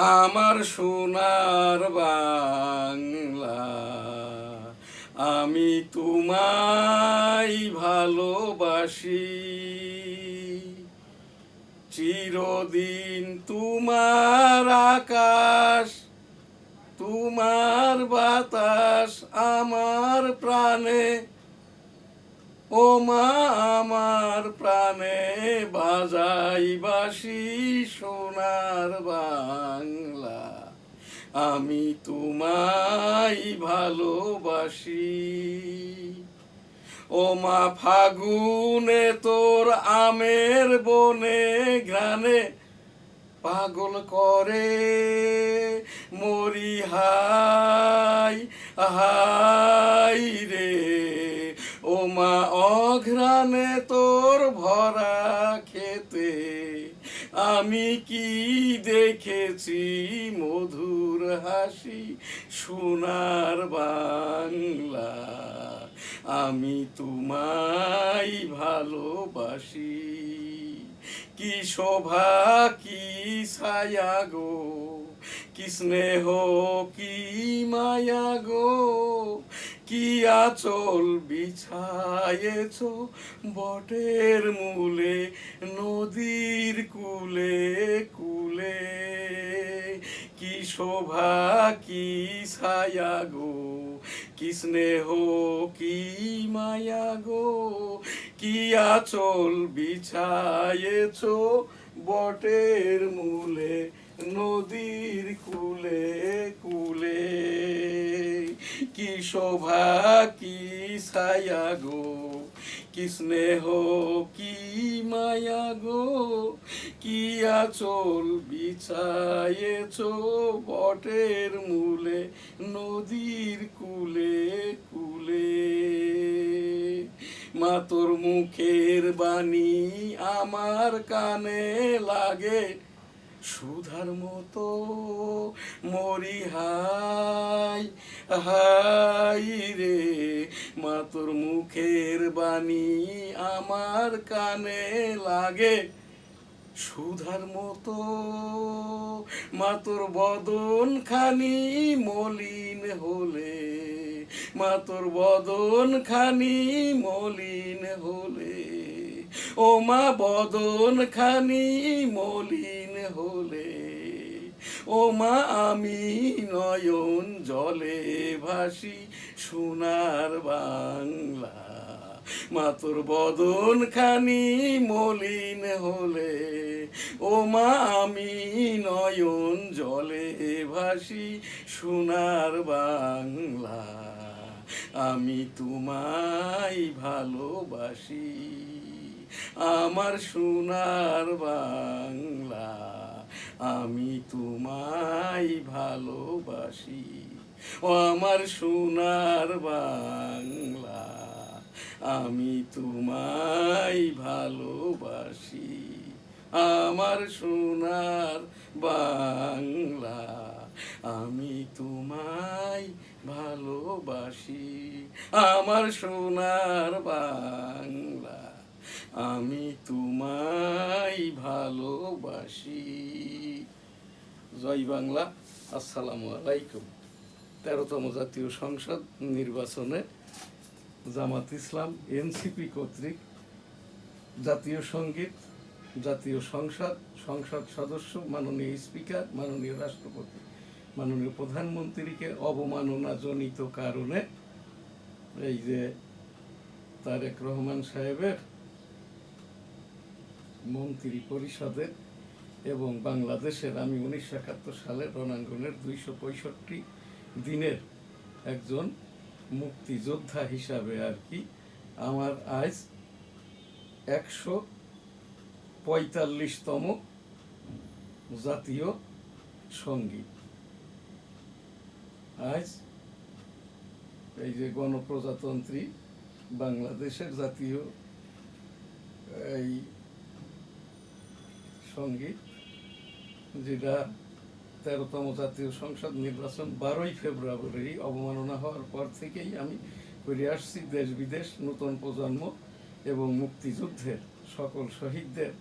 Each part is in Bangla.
আমার সোনার বাংলা, আমি তোমায় ভালোবাসি। চিরদিন তোমার আকাশ, তোমার বাতাস আমার প্রাণে, ও মা আমার প্রাণে বাজাই বাঁশি। সোনার বাংলা, আমি তোমায় ভালোবাসি। ও মা ফাগুনে তোর আমের বনে ঘ্রাণে পাগল করে মরি, হাই হাই রে। ও মা অঘ্রাণে তোর ভরা খেতে আমি কি দেখেছি মধুর হাসি। সোনার বাংলা, আমি তোমায় ভালোবাসি। কি শোভা কি ছায়া গো, কি স্নেহ কি মায়া গো, কি আঁচল বিছায়েছ বটের মূলে, নদীর কূলে কূলে। কি শোভা কি ছায়া গো, কি স্নেহ কি মায়া গো, কি আঁচল বিছায়েছ বটের মূলে, নদীর কূলে কূলে। কি শোভা কি ছায়া গো, কি স্নেহ কি মায়া গো, কি আঁচল বিছায়েছ বটের মূলে, নদীর কূলে কূলে। মা তোর মুখের বাণী আমার কানে লাগে সুধার মতো, মরি হাই হাই রে। মা তোর মুখের বাণী আমার কানে লাগে সুধার মতো, মা তোর বদন খানি মলিন হলে, মা তোর বদন খানি মলিন হলে, ও মা বদন খানি মলিন হলে, ও মা আমি নয়ন জলে ভাসি। সোনার বাংলা, মা তোর বদন খানি মলিন হলে, ও মা আমি নয়ন জলে ভাসি। সোনার বাংলা, আমি তোমায় ভালোবাসি। আমার সোনার বাংলা, আমি তোমায় ভালোবাসি। ও আমার সোনার বাংলা, আমি তোমায় ভালোবাসি। আমার সোনার বাংলা, আমি তোমায় ভালোবাসি। আমার সোনার বাংলা, আমি তোমায় ভালোবাসি। জয় বাংলা। আসসালামু আলাইকুম। 13তম জাতীয় সংসদ নির্বাচনে জামাত ইসলাম এনসিপি কর্তৃক জাতীয় সঙ্গীত, জাতীয় সংসদ, সংসদ সদস্য, মাননীয় স্পিকার, মাননীয় রাষ্ট্রপতি, মাননীয় প্রধানমন্ত্রীকে অবমাননাজনিত কারণে এই যে তারেক রহমান সাহেবের মন্ত্রী পরিষদের এবং বাংলাদেশের, আমি 1971 সালের রণাঙ্গনের 265 দিনের একজন মুক্তিযোদ্ধা হিসাবে আর কি আমার আজ 145তম জাতীয় সঙ্গীত। আজ এই যে গণপ্রজাতন্ত্রী বাংলাদেশের জাতীয় এই সঙ্গীত, যেটা 13তম জাতীয় সংসদ নির্বাচন 12ই ফেব্রুয়ারি অবমাননা হওয়ার পর থেকেই আমি করে আসছি। দেশ বিদেশ, নতুন প্রজন্ম এবং মুক্তিযুদ্ধের সকল শহীদদের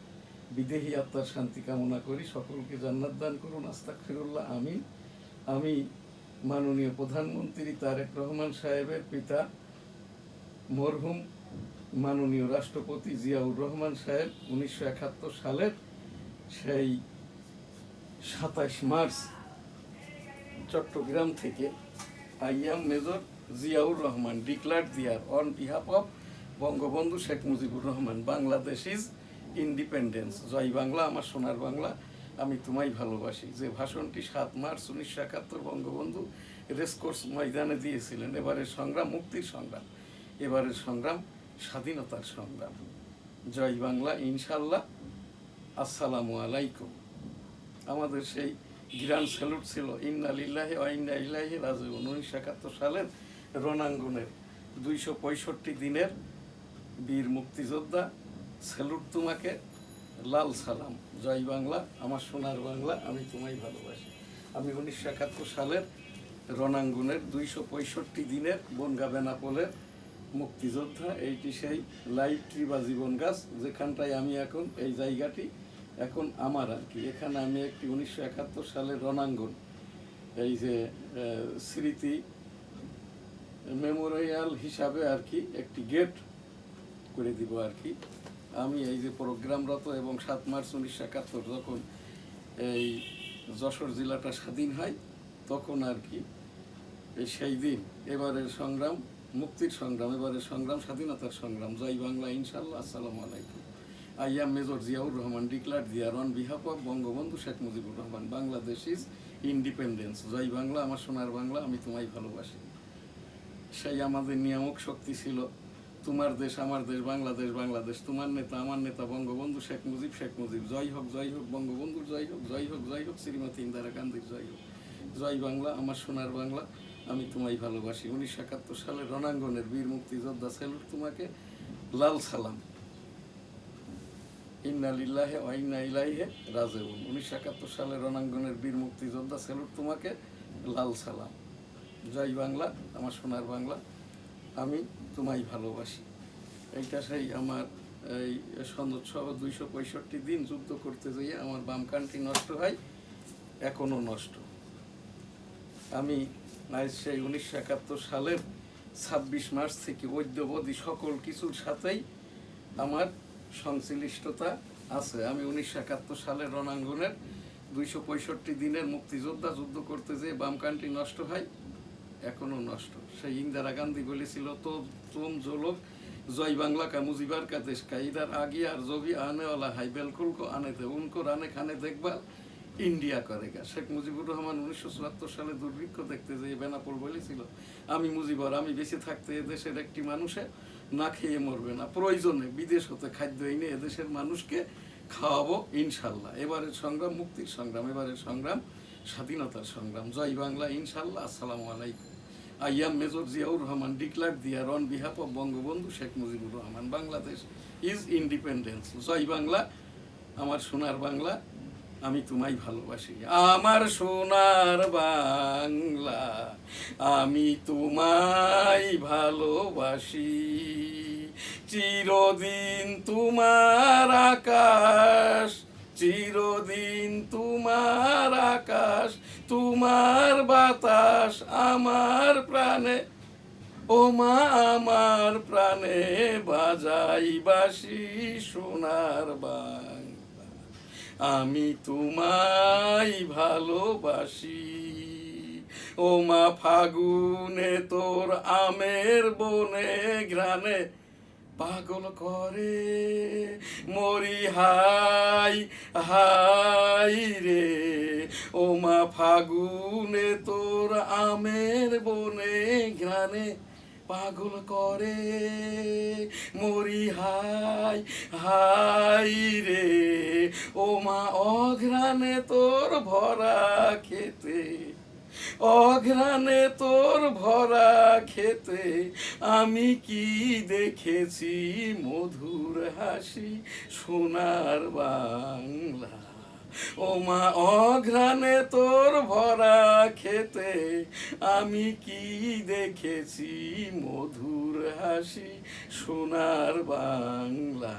বিদেহী আত্মার শান্তি কামনা করি। সকলকে জান্নাত দান করুন, আস্তাগফিরুল্লাহ, আমিন। আমি মাননীয় প্রধানমন্ত্রী তারেক রহমান সাহেবের পিতা মরহুম মাননীয় রাষ্ট্রপতি জিয়াউর রহমান সাহেব 1971 সালের সেই 27 মার্চ চট্টগ্রাম থেকে I am major Ziaur Rahman declared there on behalf of Bangabandhu Sheikh Mujibur Rahman, Bangladesh is independence. জয় বাংলা, আমার সোনার বাংলা, আমি তোমায় ভালোবাসি, যে ভাষণটি 7 মার্চ 1971 বঙ্গবন্ধু রেসকোর্স ময়দানে দিয়েছিলেন। এবারের সংগ্রাম মুক্তির সংগ্রাম, এবারের সংগ্রাম স্বাধীনতার সংগ্রাম। জয় বাংলা, ইনশাল্লাহ। আসসালামু আলাইকুম। আমাদের সেই গ্র্যান্ড স্যালুট ছিল ইন্না লিল্লাহি ওয়া ইন্না ইলাইহি রাজিউন। 1971 সালের রণাঙ্গনের 265 দিনের বীর মুক্তিযোদ্ধা, স্যালুট তোমাকে, লাল সালাম। জয় বাংলা, আমার সোনার বাংলা, আমি তোমায় ভালোবাসি। আমি 1971 সালের রণাঙ্গনের 265 দিনের বনগা বেনাপোলের মুক্তিযোদ্ধা। এইটি সেই লাইভ ট্রি বা জীবন গাছ, যেখানটায় আমি এখন, এই জায়গাটি এখন আমার আর কি। এখানে আমি একটি 1971 সালের রণাঙ্গন, এই যে স্মৃতি মেমোরিয়াল হিসাবে আর কি একটি গেট করে দিব আর কি। আমি এই যে প্রোগ্রামরত এবং 7 মার্চ 1971 যখন এই যশোর জেলাটা স্বাধীন হয়, তখন আর কি এই সেই দিন এবারের সংগ্রাম মুক্তির সংগ্রাম, এবারের সংগ্রাম স্বাধীনতার সংগ্রাম। জয় বাংলা, ইনশাল্লাহ। আসসালামু আলাইকুম। I am major Ziaur Rahman declare there on behalf of Bangabandhu Sheikh Mujibur Rahman, Bangladesh is independence. জয় বাংলা, আমার সোনার বাংলা, আমি তোমায় ভালোবাসি। সেই আমাদের নিয়ামক শক্তি ছিল, তোমার দেশ আমার দেশ বাংলাদেশ, বাংলাদেশ তোমার নেতা আমার নেতা বঙ্গবন্ধু শেখ মুজিব, শেখ মুজিব। জয় হোক, জয় হোক বঙ্গবন্ধুর, জয় হোক, জয় হোক, জয় হোক শ্রীমতী ইন্দিরা গান্ধীর, জয় হোক। জয় বাংলা, আমার সোনার বাংলা, আমি তোমায় ভালোবাসি। 1971 সালের রণাঙ্গনের বীর মুক্তিযোদ্ধা, স্যালুট তোমাকে, লাল সালাম। ইন্না লিল্লাহি ওয়া ইন্না ইলাইহি রাজিউন। 1971 সালের রণাঙ্গনের বীর মুক্তিযোদ্ধা, স্যালুট তোমাকে, লাল সালাম। জয় বাংলা, আমার সোনার বাংলা, আমি তোমায় ভালোবাসি। এইটা সেই আমার এই সনদসহ 265 দিন যুদ্ধ করতে যেয়ে আমার বাম কানটি নষ্ট হয়, এখনও নষ্ট। আমি আজ সেই 1971 সালের 26 মার্চ থেকে অদ্যাবধি সকল কিছুর সাথেই আমার সংশ্লিষ্টতা আছে। আমি 1971 সালের রণাঙ্গনের 265 দিনের মুক্তিযোদ্ধা, যুদ্ধ করতে যেয়ে বাম কানটি নষ্ট হয়, এখনো নষ্ট। সেই ইন্দিরা গান্ধী বলেছিল, তো তুম जो लोग জয় বাংলা का मुजीबार का देश का इधर आ गया और जो भी आने वाला है बिल्कुल को आने दे, उनको राने खाने देखभाल ইন্ডিয়া করেগা। শেখ মুজিবুর রহমান 1974 সালে দুর্ভিক্ষ দেখতে যেয়ে বেনাপোল বলেছিল, আমি মুজিবর, আমি বেঁচে থাকতে এদেশের একটি মানুষে না খেয়ে মরবে না, প্রয়োজনে বিদেশ হতে খাদ্য এনে এদেশের মানুষকে খাওয়াবো ইনশাল্লাহ। এবারের সংগ্রাম মুক্তির সংগ্রাম, এবারের সংগ্রাম স্বাধীনতার সংগ্রাম। জয় বাংলা, ইনশাল্লাহ। আসসালামু আলাইকুম। I am major Ziaur Rahman declare there on behalf of Bangabandhu Sheikh Mujibur Rahman, Bangladesh is independence. জয় বাংলা, আমার সোনার বাংলা, আমি তোমায় ভালোবাসি। আমার সোনার বাংলা, আমি তোমায় ভালোবাসি। চিরদিন তোমার আকাশ, চিরদিন তোমার আকাশ, তোমার বাতাস আমার প্রাণে, ও মা আমার প্রাণে বাজাই বাঁশি সোনার বাংলা, আমি তোমায় ভালোবাসি। ও মা ফাগুনে তোর আমের বনে ঘ্রাণে পাগল করে মরি হাই হাই রে। ও মা ফাগুনে তোর আমের বনে ঘ্রাণে পাগল করে মরি হাই হাই রে। ও মা অঘ্রাণে তোর ভরা খেতে, অঘ্রাণে তোর ভরা খেতে আমি কি দেখেছি মধুর হাসি সোনার বাংলা। ও মা অঘ্রাণে তোর ভরা খেতে আমি কি দেখেছি মধুর হাসি সোনার বাংলা।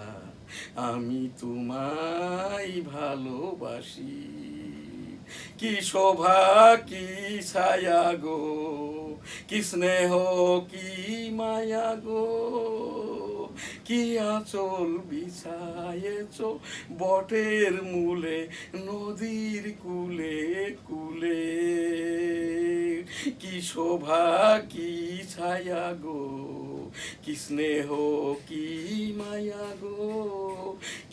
আমি তোমায় ভালোবাসি। কি শোভা কি ছায়া গো, কি স্নেহ কি মায়া গো, কি আঁচল বিছায়েছ বটের মূলে, নদীর কূলে কূলে। কি শোভা কি ছায়া গো, কি স্নেহ কি মায়া গো,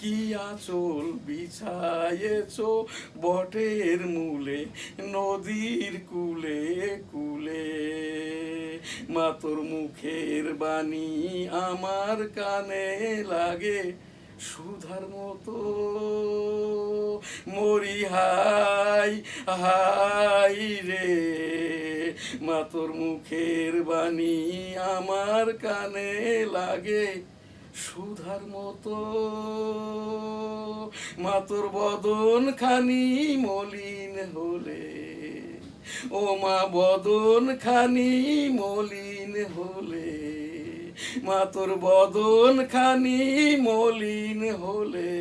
কি আঁচল বিছায়েছ বটের মূলে, নদীর কূলে কূলে। মা তোর মুখের বাণী আমার কানে লাগে সুধার মতো, মরি হাই হাই রে। মা তোর মুখের বাণী আমার কানে লাগে সুধার মতো, মা তোর বদন খানি মলিন হলে, ও মা বদন খানি মলিন হলে, মা তোর বদন খানি মলিন হলে,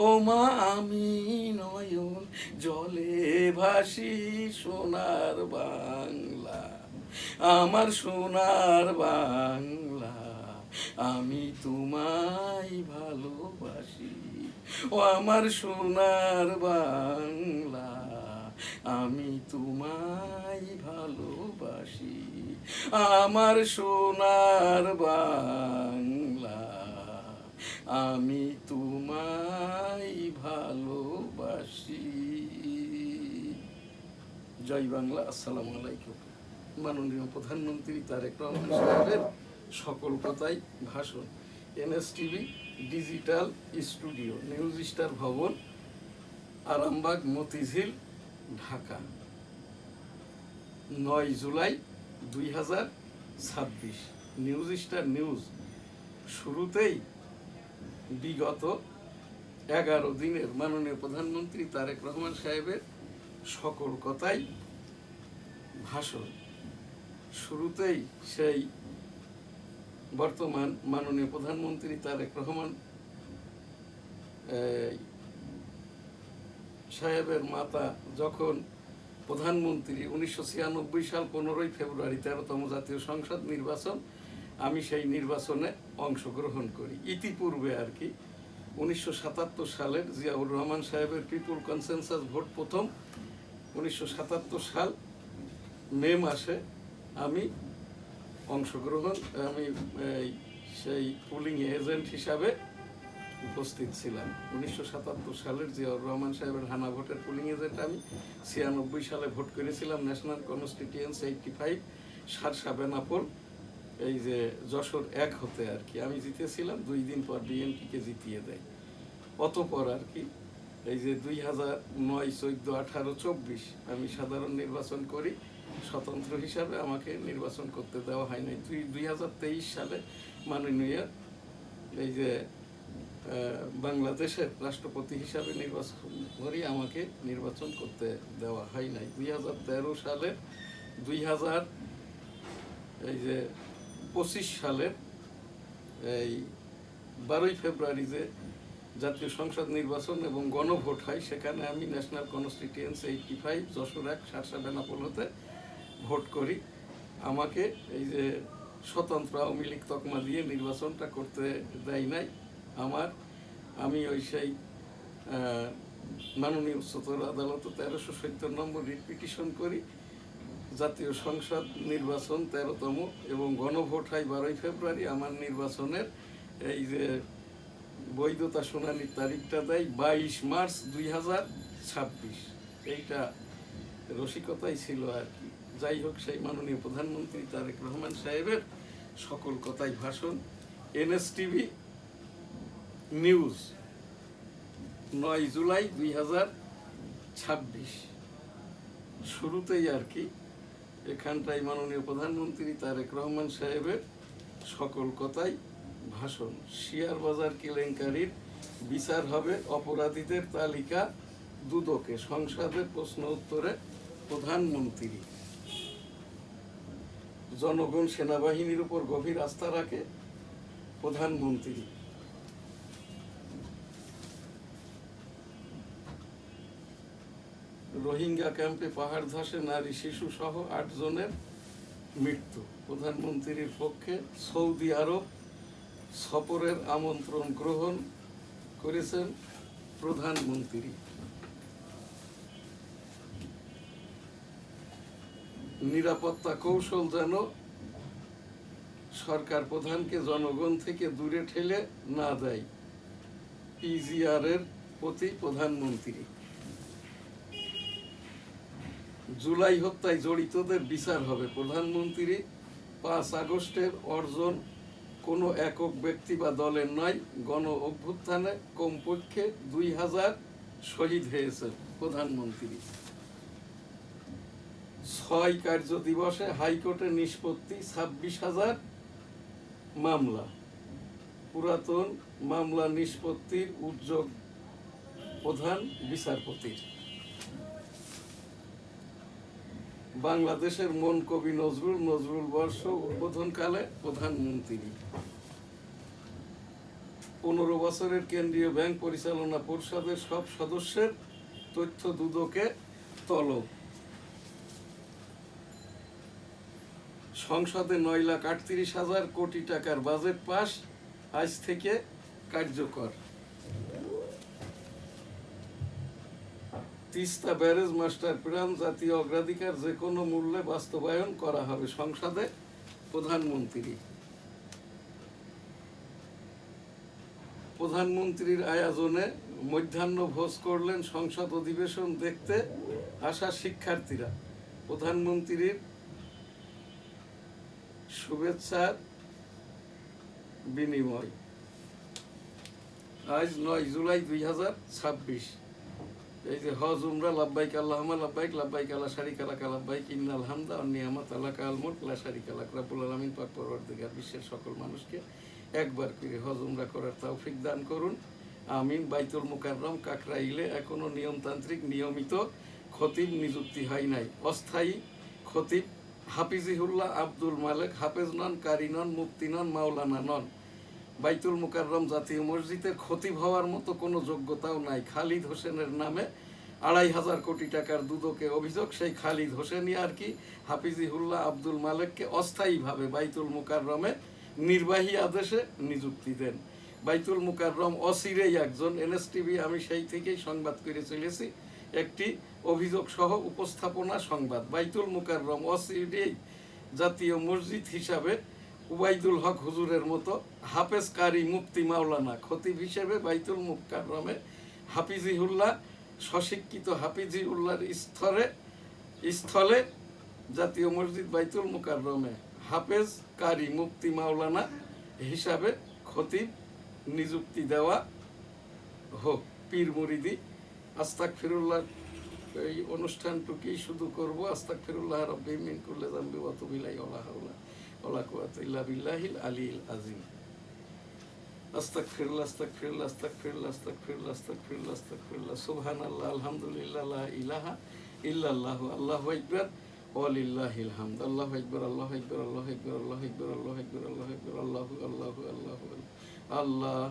ও মা আমি নয়ন জলে ভাসি সোনার বাংলা, আমার সোনার বাংলা। আমি তোমায় ভালোবাসি, ও আমার সোনার বাংলা, আমি তোমায় ভালোবাসি, আমার সোনার বাংলা, আমি তোমায় ভালোবাসি। জয় বাংলা। আসসালামু আলাইকুম। মাননীয় প্রধানমন্ত্রী তারেক রহমান সাহেবের সকল কথাই ভাষণ। NSTV digital studio, news star ভবন, Arambagh, Motijheel, Dhaka, 9 July 2026। News star news শুরুতেই বিগত 11 দিনের মাননীয় প্রধানমন্ত্রী তারেক রহমান সাহেবের সকল কথাই ভাষণ। শুরুতেই সেই বর্তমান মাননীয় প্রধানমন্ত্রী তারেক রহমান সাহেবের মাতা যখন প্রধানমন্ত্রী 1996 সাল 15 ফেব্রুয়ারি 13তম জাতীয় সংসদ নির্বাচন, আমি সেই নির্বাচনে অংশগ্রহণ করি। ইতিপূর্বে আর কি 1977 সালের জিয়াউর রহমান সাহেবের পিপুল কনসেনসাস ভোট প্রথম 1977 সাল মে মাসে আমি সেই পোলিং এজেন্ট হিসাবে উপস্থিত ছিলাম। 1977 সালের জিয়াউর রহমান সাহেবের হানা ভোটের পোলিং এজেন্ট আমি। 96 সালে ভোট করেছিলাম ন্যাশনাল কনস্টিটিউয়েন্সি 85 সারসা বেনাপোল, এই যে যশোর 1 হতে আর কি। আমি জিতেছিলাম, 2 দিন পর বিএনপিকে জিতিয়ে দেয়। অতপর আর কি এই যে 2009, 14, 18, 24 আমি সাধারণ নির্বাচন করি স্বতন্ত্র হিসাবে, আমাকে নির্বাচন করতে দেওয়া হয় নাই। 2023 সালে মাননীয় এই যে বাংলাদেশের রাষ্ট্রপতি হিসাবে নির্বাচন করি, আমাকে নির্বাচন করতে দেওয়া হয় নাই। 2013 সালে 2025 সালের এই 12 ফেব্রুয়ারি যে জাতীয় সংসদ নির্বাচন এবং গণভোট হয়, সেখানে আমি ন্যাশনাল কনস্টিটিউয়েন্সি 85 যশোর 1 সারসা বেনাপোল হতে ভোট করি। আমাকে এই যে স্বতন্ত্র আওয়ামী লীগ তকমা দিয়ে নির্বাচনটা করতে দেয় নাই। আমি ওই সেই মাননীয় উচ্চতর আদালত 1370 নম্বর রিট পিটিশন করি। জাতীয় সংসদ নির্বাচন 13তম এবং গণভোট হয় 12 ফেব্রুয়ারি। আমার নির্বাচনের এই যে বৈধতা শুনানির তারিখটা দেয় 22 মার্চ 2026। এইটা রসিকতাই ছিল আর কি। যাই হোক, সেই মাননীয় প্রধানমন্ত্রী তারেক রহমান সাহেবের সকল কথাই ভাষণ। NSTV news 9 July 2026। শুরুতেই আর কি এখানটাই মাননীয় প্রধানমন্ত্রী তারেক রহমান সাহেবের সকল কথাই ভাষণ। শেয়ার বাজার কেলেঙ্কারির বিচার হবে, অপরাধীদের তালিকা দুদকে, সংসদের প্রশ্ন উত্তরে প্রধানমন্ত্রী। জনগণ সেনাবাহিনীর উপর গভীর আস্থা রাখে, প্রধানমন্ত্রী। রোহিঙ্গা ক্যাম্পে পাহাড় ধসে নারী শিশু সহ 8 জনের মৃত্যু। প্রধানমন্ত্রীর পক্ষে সৌদি আরব সফরের আমন্ত্রণ গ্রহণ করেছেন প্রধানমন্ত্রী। নিরাপত্তা কৌশল যেন সরকার প্রধানকে জনগণ থেকে দূরে ঠেলে না দেয়, পিজিআর এর প্রতি প্রধানমন্ত্রী। জুলাই হত্যায় জড়িতদের বিচার হবে, প্রধানমন্ত্রী। 5 আগস্টের অর্জন কোনো একক ব্যক্তি বা দলের নয়, গণ অভ্যুত্থানে কমপক্ষে 2000 শহীদ হয়েছে, প্রধানমন্ত্রী। 6 কার্য দিবসে হাইকোর্টে নিষ্পত্তি 26,000 মামলা। পুরাতন মামলা নিষ্পত্তির উদ্যোগ প্রধান বিচারপতির। বাংলাদেশের মন কবি নজরুল বর্ষ উদ্বোধনকালে প্রধানমন্ত্রী। 15 বছরের কেন্দ্রীয় ব্যাংক পরিচালনা পর্ষদের সব সদস্যের তথ্য দুদকে তলব। সংসদে 9,38,000 কোটি টাকার বাজেট পাস, আজ থেকে কার্যকর। তিস্তা ব্যারেজ মাস্টার প্ল্যান জাতীয় অগ্রাধিকার যে কোনো মূল্যে বাস্তবায়ন করা হবে, সংসদে প্রধানমন্ত্রী। প্রধানমন্ত্রীর আয়োজনে মধ্যাহ্ন ভোজ করলেন সংসদ অধিবেশন দেখতে আসা শিক্ষার্থীরা। প্রধানমন্ত্রীর শুভেচ্ছার বিনিময়। আজ 9 জুলাই 2026। এই যে হজ উমরা লাব্বাইক আল্লাহুম্মা লাব্বাইক, লাব্বাইক লা শারিকা লাকা লাব্বাইক, ইন্নাল হামদা ওয়ান নি'মাতা লাকা আল মুলক লা শারিকা লাক। রব্বুল আলামিন পাক পরওয়ারদিগার বিশ্বের সকল মানুষকে একবার করে হজ উমরা করার তৌফিক দান করুন, আমিন। বাইতুল মুকাররম কাকরাইলে এখনো নিয়মতান্ত্রিক নিয়মিত খতিব নিযুক্তি হয় নাই। অস্থায়ী খতিব হাফিজিহুল্লাহ আব্দুল মালেক হাফেজ নন, কারি নন, মুফতি নন, মাওলানা নন। বাইতুল মুকাররম জাতীয় মসজিদের খতিব হওয়ার মতো কোনো যোগ্যতাও নাই। খালিদ হোসেনের নামে 2,500 কোটি টাকার দুদকে অভিযোগ। সেই খালিদ হোসেনই আর কি হাফিজিহুল্লাহ আব্দুল মালেককে অস্থায়ীভাবে বাইতুল মুকাররমে নির্বাহী আদেশে নিযুক্তি দেন। বাইতুল মুকাররম অচিরেই একজন এনএসটিভি, আমি সেই থেকেই সংবাদ করে চলেছি, একটি অভিযোগ সহ উপস্থাপনা সংবাদ। বাইতুল মুকাররম অচিরেই জাতীয় মসজিদ হিসাবে উবাইদুল হক হুজুরের মতো হাফেজ, কারি, মুফতি, মাওলানা খতিব হিসেবে বাইতুল মুকাররমে হাফিজিহুল্লাহ স্বশিক্ষিত হাফিজিউল্লাহর স্থলে জাতীয় মসজিদ বাইতুল মুকাররমে হাফেজ, কারি, মুফতি, মাওলানা হিসাবে খতিব নিযুক্তি দেওয়া হোক। পীর মুরিদি আস্তাগফিরুল্লাহ এই অনুষ্ঠানটুকুই শুধু করব। আস্তাগফিরুল্লাহ রাব্বি মিন কুল্লি যামবি ওয়া তুবু ইলাইহি ওয়া লা হাওলা ওয়া লা কুওয়াতা ইল্লা বিল্লাহিল আলিয়্যিল আযীম। আস্তাগফিরুল্লাহ আস্তাগফিরুল্লাহ আস্তাগফিরুল্লাহ আস্তাগফিরুল্লাহ আস্তাগফিরুল্লাহ আস্তাগফিরুল্লাহ সুবহানাল্লাহ আলহামদুলিল্লাহ লা ইলাহা ইল্লাল্লাহু আল্লাহু আকবার ওয়া লিল্লাহিল হামদ। আল্লাহু আকবার আল্লাহু আকবার আল্লাহু আকবার আল্লাহু আকবার আল্লাহু আকবার আল্লাহু আকবার আল্লাহু আল্লাহু আল্লাহু আল্লাহ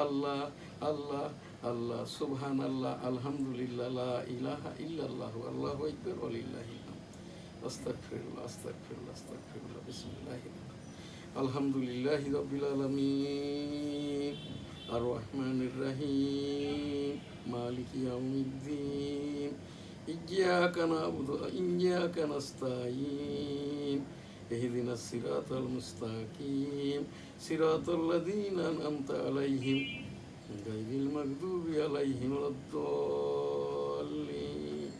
আল্লাহ আল্লাহ আল্লাহ সুবহানাল্লাহ আলহামদুলিল্লাহ লা ইলাহা ইল্লাল্লাহু আল্লাহু আকবার ওয়া লিল্লাহিল হামদ। আস্তাগফিরুল্লাহ আস্তাগফিরুল্লাহ আস্তাগফিরুল্লাহ বিসমিল্লাহির আলহামদুলিল্লাহি রাব্বিল আলামিন আর রহমানির রহিম মালিকি ইয়াউমিদ্দিন ইয়্যাকা না'বুদু ওয়া ইয়্যাকা নাস্তাঈন ইহদিনাস সিরাতাল মুস্তাকিম সিরাতাল্লাযীনা আন'আমতা আলাইহিম গায়রিল মাগদুবি আলাইহিম ওয়ালাদ-দাল্লিন।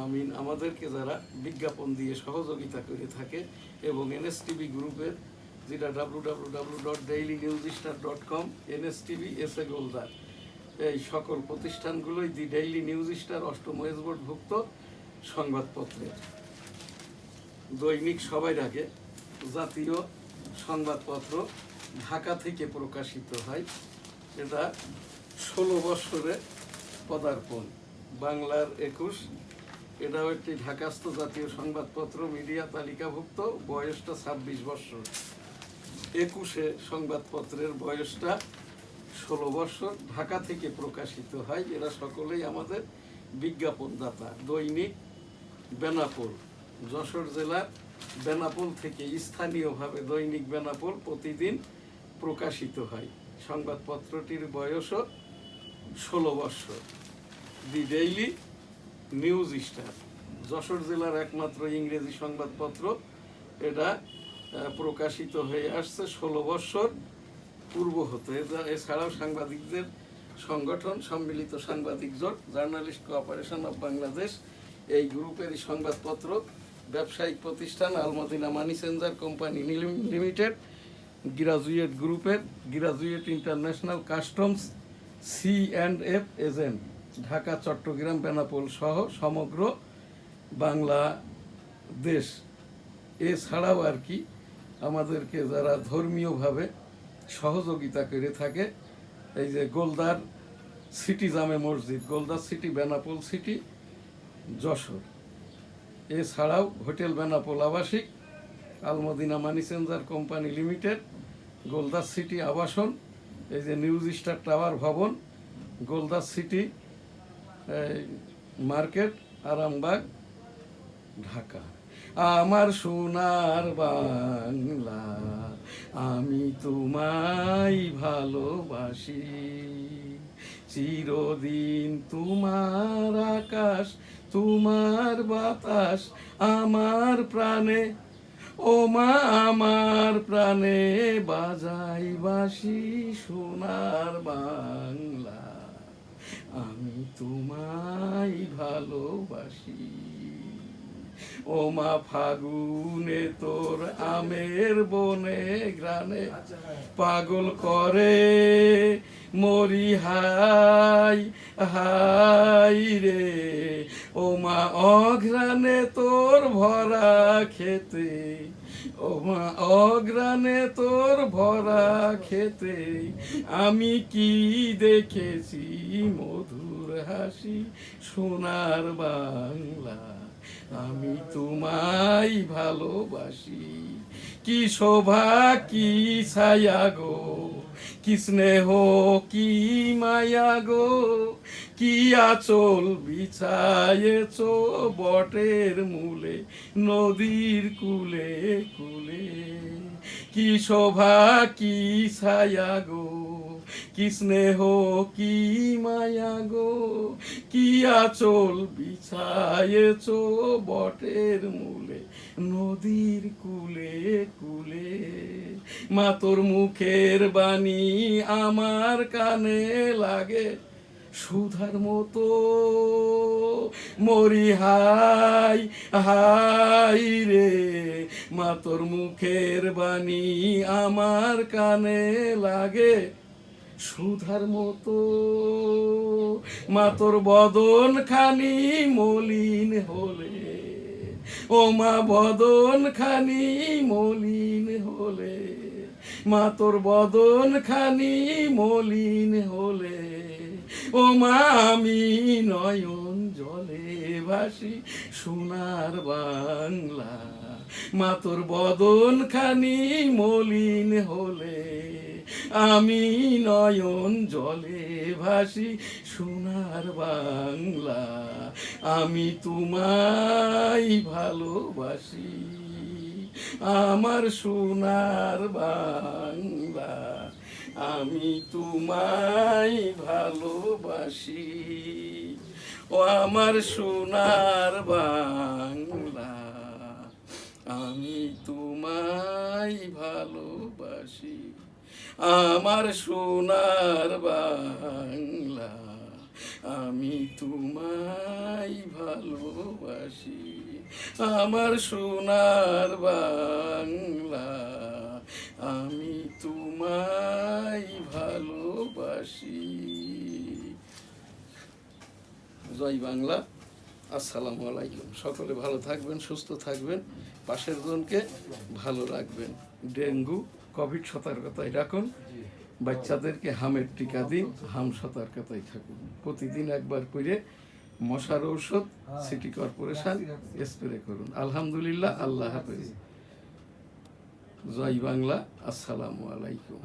আমিন। আমাদেরকে যারা বিজ্ঞাপন দিয়ে সহযোগিতা করে থাকে এবং এনএসটিভি গ্রুপের, যেটা www.dailynewsstar.com, এনএসটিভি, এসএ গোলদার, এই সকল প্রতিষ্ঠানগুলোই দি ডেইলি নিউজ স্টার 8ম এসবোর্ডভুক্ত সংবাদপত্রের দৈনিক সবার আগে জাতীয় সংবাদপত্র ঢাকা থেকে প্রকাশিত হয়। এটা 16 বৎসরে পদার্পণ। বাংলার 21, এটাও একটি ঢাকাস্থ জাতীয় সংবাদপত্র, মিডিয়া তালিকাভুক্ত, বয়সটা 26 বৎসর। 21-এ সংবাদপত্রের বয়সটা 16 বৎসর, ঢাকা থেকে প্রকাশিত হয়। এরা সকলেই আমাদের বিজ্ঞাপনদাতা দৈনিক বেনাপোল, যশোর জেলার বেনাপোল থেকে স্থানীয়ভাবে দৈনিক বেনাপোল প্রতিদিন প্রকাশিত হয়। সংবাদপত্রটির বয়সও 16 বৎসর। দি ডেইলি নিউজ স্টার যশোর জেলার একমাত্র ইংরেজি সংবাদপত্র। এটা প্রকাশিত হয়ে আসছে 16 বৎসর পূর্ব হতে। এছাড়াও সাংবাদিকদের সংগঠন সম্মিলিত সাংবাদিক জোট, জার্নালিস্ট কোঅপারেশন অফ বাংলাদেশ, এই গ্রুপেরই সংবাদপত্র। ব্যবসায়িক প্রতিষ্ঠান Almadina money changer company limited, graduate গ্রুপের graduate international customs C&F agent, Dhaka, Chittagong, Benapole সহ সমগ্র বাংলাদেশ। এছাড়াও আর কি আমাদেরকে যারা ধর্মীয়ভাবে সহযোগিতা করে থাকে, এই যে গোলদার সিটি জামে মসজিদ, গোলদার সিটি বেনাপোল সিটি যশোর, এছাড়াও হোটেল বেনাপোল আবাসিক, Al Madina money changer company limited, Goldar city আবাসন, এই যে নিউজ স্টার টাওয়ার ভবন, গোলদার সিটি মার্কেট, আরামবাগ, ঢাকা। আমার সোনার বাংলা, আমি তোমায় ভালোবাসি, চিরদিন তোমার আকাশ, তোমার বাতাস আমার প্রাণে, ও মা আমার প্রাণে বাজাই বাঁশি। সোনার বাংলা, আমি তোমায় ভালোবাসি। ও মা ফাগুনে তোর আমের বনে গ্রানে পাগল করে মরি, হাই হাই রে। ও মা অঘ্রানে তোর ভরা খেতে, ও মা অঘ্রানে তোর ভরা খেতে আমি কি দেখেছি মধুর হাসি। সোনার বাংলা, আমি তোমায় ভালোবাসি। কি শোভা কি ছায়া গো, কি স্নেহ কি মায়া গো, কি আঁচল বিছায়েছ বটের মূলে নদীর কূলে কূলে। কি শোভা কি ছায়া গো, কি স্নেহ কি মায়া গো, কি আঁচল বিছায়েছ বটের মূলে নদীর কূলে কূলে। মা তোর মুখের বাণী আমার কানে লাগে সুধার মতো, মরি হাই হাই রে। মা তোর মুখের বাণী আমার কানে লাগে সুধার মতো, মা তোর বদন খানি মলিন হলে, ও মা বদন খানি মলিন হলে, মা তোর বদন খানি মলিন হলে, ও মা আমি নয়ন জলে ভাসি। সোনার বাংলা, মা তোর বদন খানি মলিন হলে আমি নয়ন জলে ভাসি। সোনার বাংলা, আমি তোমায় ভালোবাসি। আমার সোনার বাংলা, আমি তোমায় ভালোবাসি। ও আমার সোনার বাংলা, আমি তোমায় ভালোবাসি। আমার সোনার বাংলা, আমি তোমায় ভালোবাসি। আমার সোনার বাংলা, আমি তোমায় ভালোবাসি। জয় বাংলা। আসসালামু আলাইকুম। সকলে ভালো থাকবেন, সুস্থ থাকবেন, পাশের জনকে ভালো রাখবেন। ডেঙ্গু কোভিড সতর্কতায় রাখুন, বাচ্চাদেরকে হামের টিকা দিন, হাম সতর্কতায় থাকুন। প্রতিদিন একবার করে মশার ঔষধ সিটি কর্পোরেশন স্প্রে করুন। আলহামদুলিল্লাহ। আল্লাহ হাফেজ। জয় বাংলা। আসসালামু আলাইকুম।